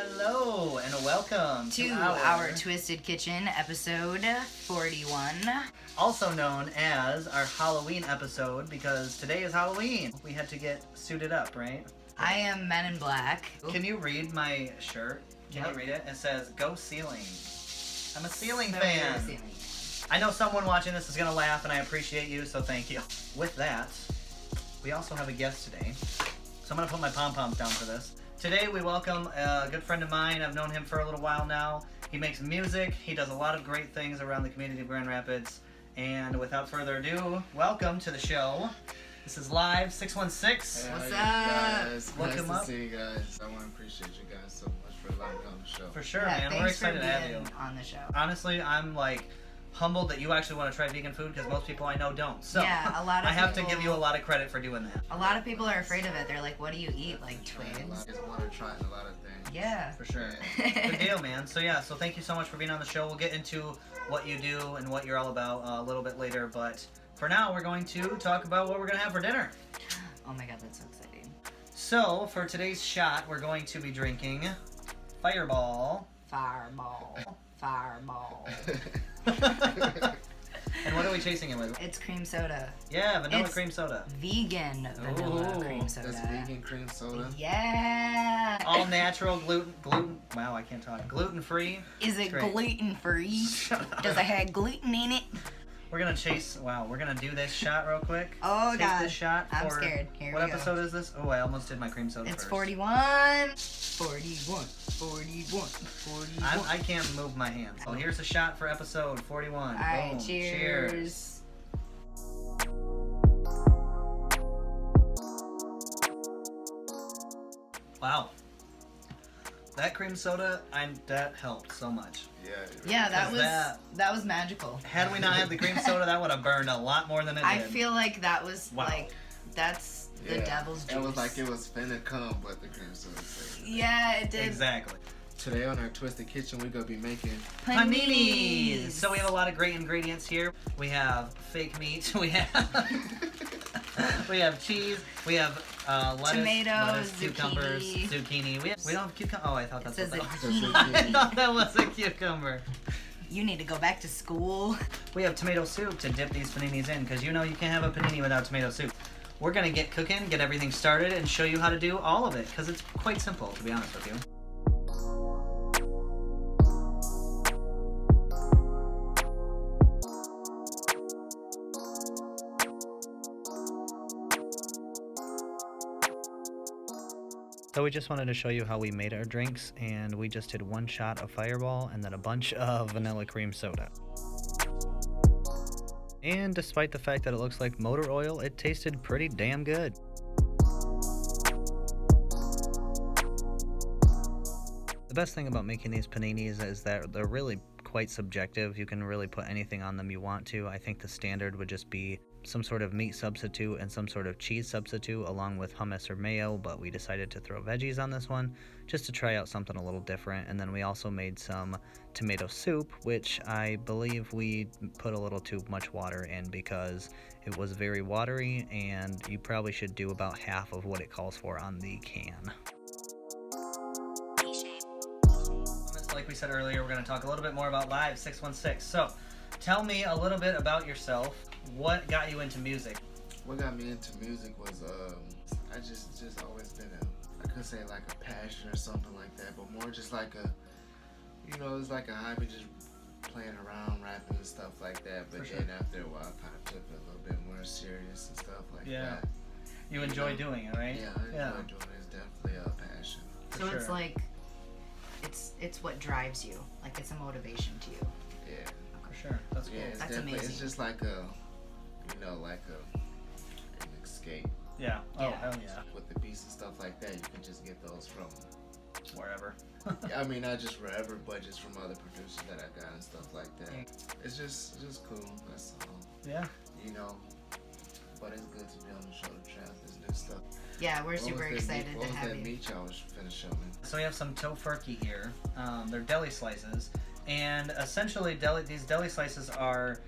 Hello and welcome to our Twisted Kitchen episode 41. Also known as our Halloween episode because today is Halloween. We had to get suited up, right? I am Men in Black. Can you read my shirt? Can you read it? It says, "Go Ceiling." I'm a ceiling So fan. you're a ceiling fan. I know someone watching this is going to laugh and I appreciate you, so thank you. With that, we also have a guest today. So I'm going to put my pom-poms down for this. Today we welcome a good friend of mine. I've known him for a little while now. He makes music. He does a lot of great things around the community of Grand Rapids. And without further ado, welcome to the show. This is Live 616. Hey, What's guys? Look Nice him to up. see you guys. I want to appreciate you guys so much for allowing me on the show. For sure, Yeah, man. thanks We're excited for to have being you. on the show. Honestly, I'm humbled that you actually want to try vegan food because most people I know don't. So Yeah, a lot of I have people- to give you a lot of credit for doing that. A lot of people are afraid of it. They're like, what do you eat? Like Trying a twigs? lot. Just want to try a lot of things. Yeah. For sure. Good deal, man. So thank you so much for being on the show. We'll get into what you do and what you're all about a little bit later, but for now we're going to talk about what we're going to have for dinner. Oh my god, that's so exciting. So for today's shot, we're going to be drinking Fireball. Fireball. Fireball. And what are we chasing it with? It's cream soda. Yeah, vanilla It's cream soda. Vegan vanilla Ooh, cream soda. That's vegan cream soda. Yeah. All natural, gluten. Wow, I can't talk. Gluten free. Is it Great. gluten free? Does it have gluten in it? We're gonna chase. Wow, we're gonna do this shot real quick. Oh Taste god. this shot. I'm for, scared. Here what we go. episode is this? Oh, I almost did my cream soda It's first. 41. 41. 41. 41. I can't move my hands. So here's a shot for episode 41. All right, Boom. cheers. Wow. That cream soda, that helped so much. Yeah, Because that was magical. Had we not had the cream soda, that would have burned a lot more than it I did. feel like that was Wow. that's the devil's juice. It was like it was finna come, but the cream soda saved it. Yeah, it did. Exactly. Today on our Twisted Kitchen, we're gonna be making Paninis. So we have a lot of great ingredients here. We have fake meat. We have we have cheese. We have lettuce, Tomatoes, cucumbers, zucchini. We don't have cucumber. Oh, I thought It that's says what that was. zucchini. I thought that was a cucumber. You need to go back to school. We have tomato soup to dip these paninis in because you know you can't have a panini without tomato soup. We're gonna get cooking, get everything started, and show you how to do all of it because it's quite simple, to be honest with you. So we just wanted to show you how we made our drinks, and we just did one shot of Fireball and then a bunch of vanilla cream soda. And despite the fact that it looks like motor oil, it tasted pretty damn good. The best thing about making these paninis is that they're really quite subjective. You can really put anything on them you want to. I think the standard would just be some sort of meat substitute and some sort of cheese substitute along with hummus or mayo, but we decided to throw veggies on this one just to try out something a little different. And then we also made some tomato soup, which I believe we put a little too much water in because it was very watery, and you probably should do about half of what it calls for on the can. Like we said earlier, we're going to talk a little bit more about Live 616. So tell me a little bit about yourself. What got you into music? What got me into music was I just always been I could say like a passion or something like that, but more just like it's like a hobby, just playing around, rapping and stuff like that. But then after a while, I kind of took it a little bit more serious and stuff like that. You enjoy doing it, right? Yeah, I enjoy doing it. It's definitely a passion. So it's like it's what drives you. Like it's a motivation to you. Yeah. For sure. That's cool. Yeah, it's That's definitely, amazing. it's just like an escape. Yeah. Oh, Yeah. hell yeah. With the beats and stuff like that, you can just get those from Wherever. I mean, not just wherever, but just from other producers that I got and stuff like that. It's just cool. That's all. Yeah. But it's good to be on the show to try out this new stuff. Yeah, we're What super was that excited meat- to What was have that you. meat y'all was finna show me? So we have some tofurkey here. They're deli slices, and essentially these deli slices are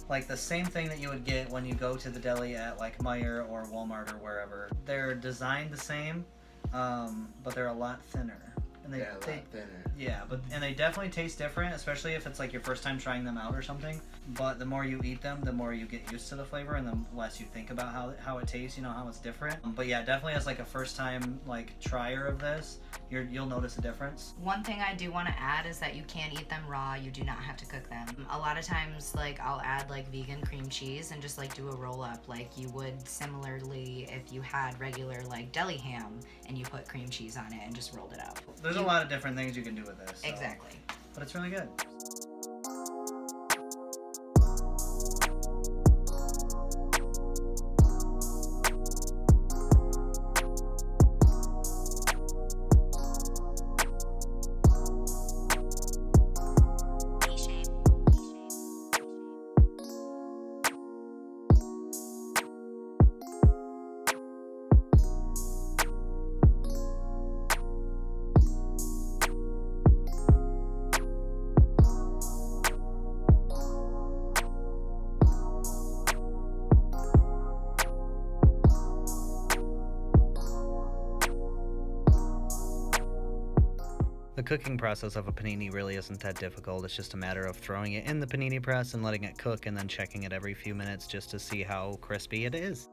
like the same thing that you would get when you go to the deli at like Meijer or Walmart or wherever. They're designed the same, but they're a lot thinner. and a lot thinner. Yeah, and they definitely taste different, especially if it's like your first time trying them out or something. But the more you eat them, the more you get used to the flavor, and the less you think about how it tastes. You know how it's different. But yeah, definitely as like a first time like trier of this, you'll notice a difference. One thing I do want to add is that you can eat them raw. You do not have to cook them. A lot of times, like I'll add like vegan cream cheese and just like do a roll up like you would similarly if you had regular like deli ham and you put cream cheese on it and just rolled it up. There's a lot of different things you can do with this. So. Exactly. But it's really good. The cooking process of a panini really isn't that difficult. It's just a matter of throwing it in the panini press and letting it cook and then checking it every few minutes just to see how crispy it is.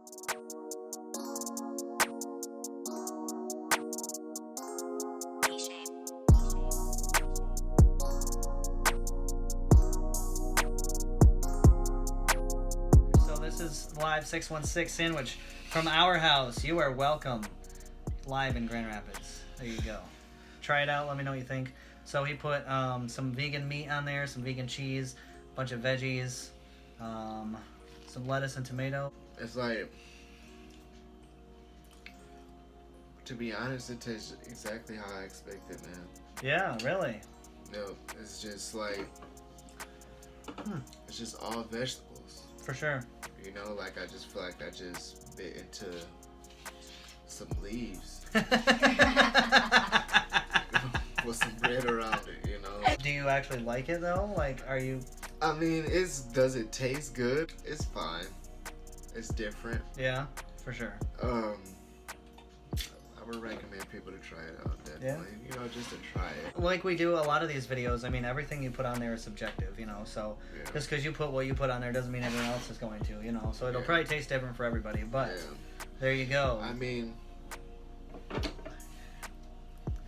So this is live 616 sandwich from our house. You are welcome. Live in Grand Rapids. There you go. Try it out, let me know what you think. So he put some vegan meat on there, some vegan cheese, a bunch of veggies, some lettuce and tomato. It's like, to be honest, it tastes exactly how I expected, man. Yeah, really? No, it's just like, it's just all vegetables. For sure. You know, like I just feel like I just bit into some leaves. With some bread around it, you know. Do you actually like it though? Like, are you? I mean, does it taste good? It's fine. It's different. Yeah, for sure. I would recommend people to try it out. Definitely. Yeah. You know, just to try it. Like we do a lot of these videos. I mean, everything you put on there is subjective, you know. So just because you put what you put on there doesn't mean everyone else is going to, you know. So it'll probably taste different for everybody. But there you go. I mean,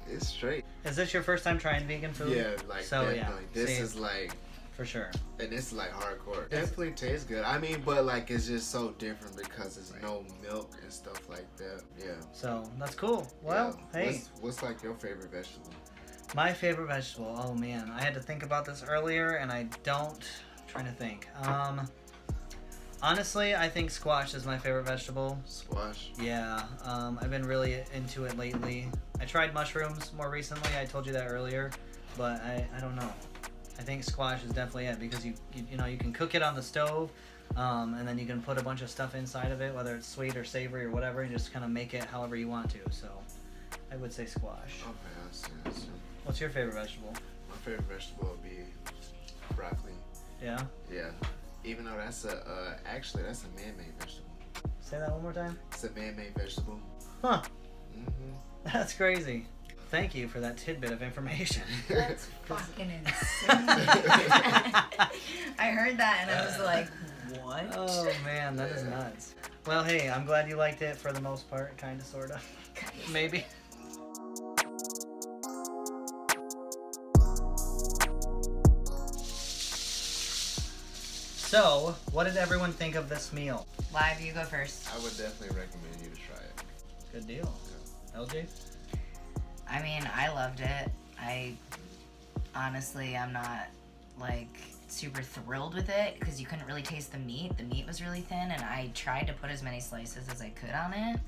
it's straight. Is this your first time trying vegan food? Yeah, like so, definitely. This is like for sure. And it's like hardcore. Definitely tastes good. I mean, but like it's just so different because there's no milk and stuff like that. Yeah. So that's cool. Well, hey. What's like your favorite vegetable? My favorite vegetable. Oh man, I had to think about this earlier, and I don't. I'm trying to think. Honestly, I think squash is my favorite vegetable. Squash? Yeah. I've been really into it lately. I tried mushrooms more recently. I told you that earlier, but I don't know. I think squash is definitely it because you know you can cook it on the stove, and then you can put a bunch of stuff inside of it, whether it's sweet or savory or whatever, and just kind of make it however you want to. So, I would say squash. Okay, I see. What's your favorite vegetable? My favorite vegetable would be broccoli. Yeah. Yeah. Even though that's actually that's a man-made vegetable. Say that one more time. It's a man-made vegetable. Huh. That's crazy. Thank you for that tidbit of information. That's fucking insane. I heard that and I was like, what? Oh man, that is nuts. Well, hey, I'm glad you liked it for the most part, kind of, sort of. Maybe. So, what did everyone think of this meal? Live, you go first. I would definitely recommend you to try it. Good deal. Yeah. LJ? I mean, I loved it. I'm not like super thrilled with it because you couldn't really taste the meat. The meat was really thin, and I tried to put as many slices as I could on it,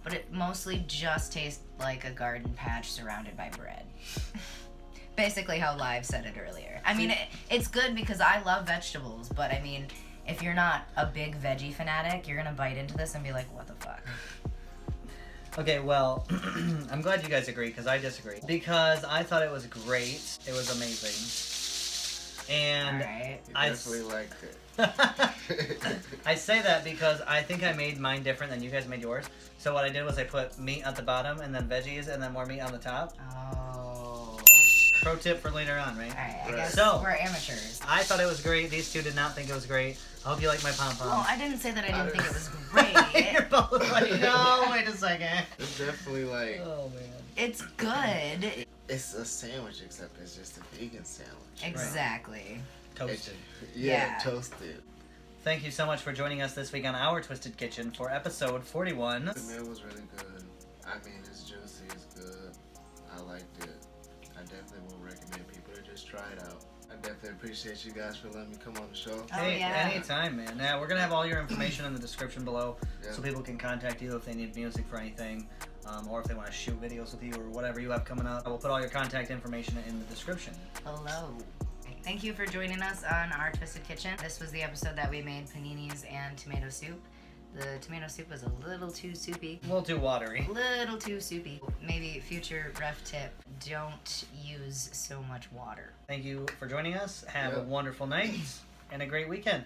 but it mostly just tastes like a garden patch surrounded by bread. Basically how Live said it earlier. I mean, it's good because I love vegetables, but I mean, if you're not a big veggie fanatic, you're gonna bite into this and be like, what the fuck? Okay, well, I'm glad you guys agree because I disagree. Because I thought it was great. It was amazing. And I definitely liked it. I say that because I think I made mine different than you guys made yours. So what I did was I put meat at the bottom and then veggies and then more meat on the top. Oh. Pro tip for later on, right? Alright, I Right. guess So- we're amateurs. I thought it was great. These two did not think it was great. I hope you like my pom-poms. Well, I didn't say that I didn't think it was great. You're both like, no, wait a second. It's definitely like Oh, man. It's good. it's a sandwich, except it's just a vegan sandwich. Exactly. Toasted. Yeah, Yeah. toasted. Thank you so much for joining us this week on Our Twisted Kitchen for episode 41. The meal was really good. I mean, it's juicy, it's good. I liked it. I definitely will recommend people to just try it out. I definitely appreciate you guys for letting me come on the show. Oh, Hey, yeah. anytime, man. Yeah, we're going to have all your information in the description below Yeah. so people can contact you if they need music for anything or if they want to shoot videos with you or whatever you have coming up. We'll put all your contact information in the description. Hello. Thank you for joining us on Our Twisted Kitchen. This was the episode that we made paninis and tomato soup. The tomato soup was a little too soupy. A little too watery. Little too soupy. Maybe future ref tip, don't use so much water. Thank you for joining us. Have a Yeah. wonderful night and a great weekend.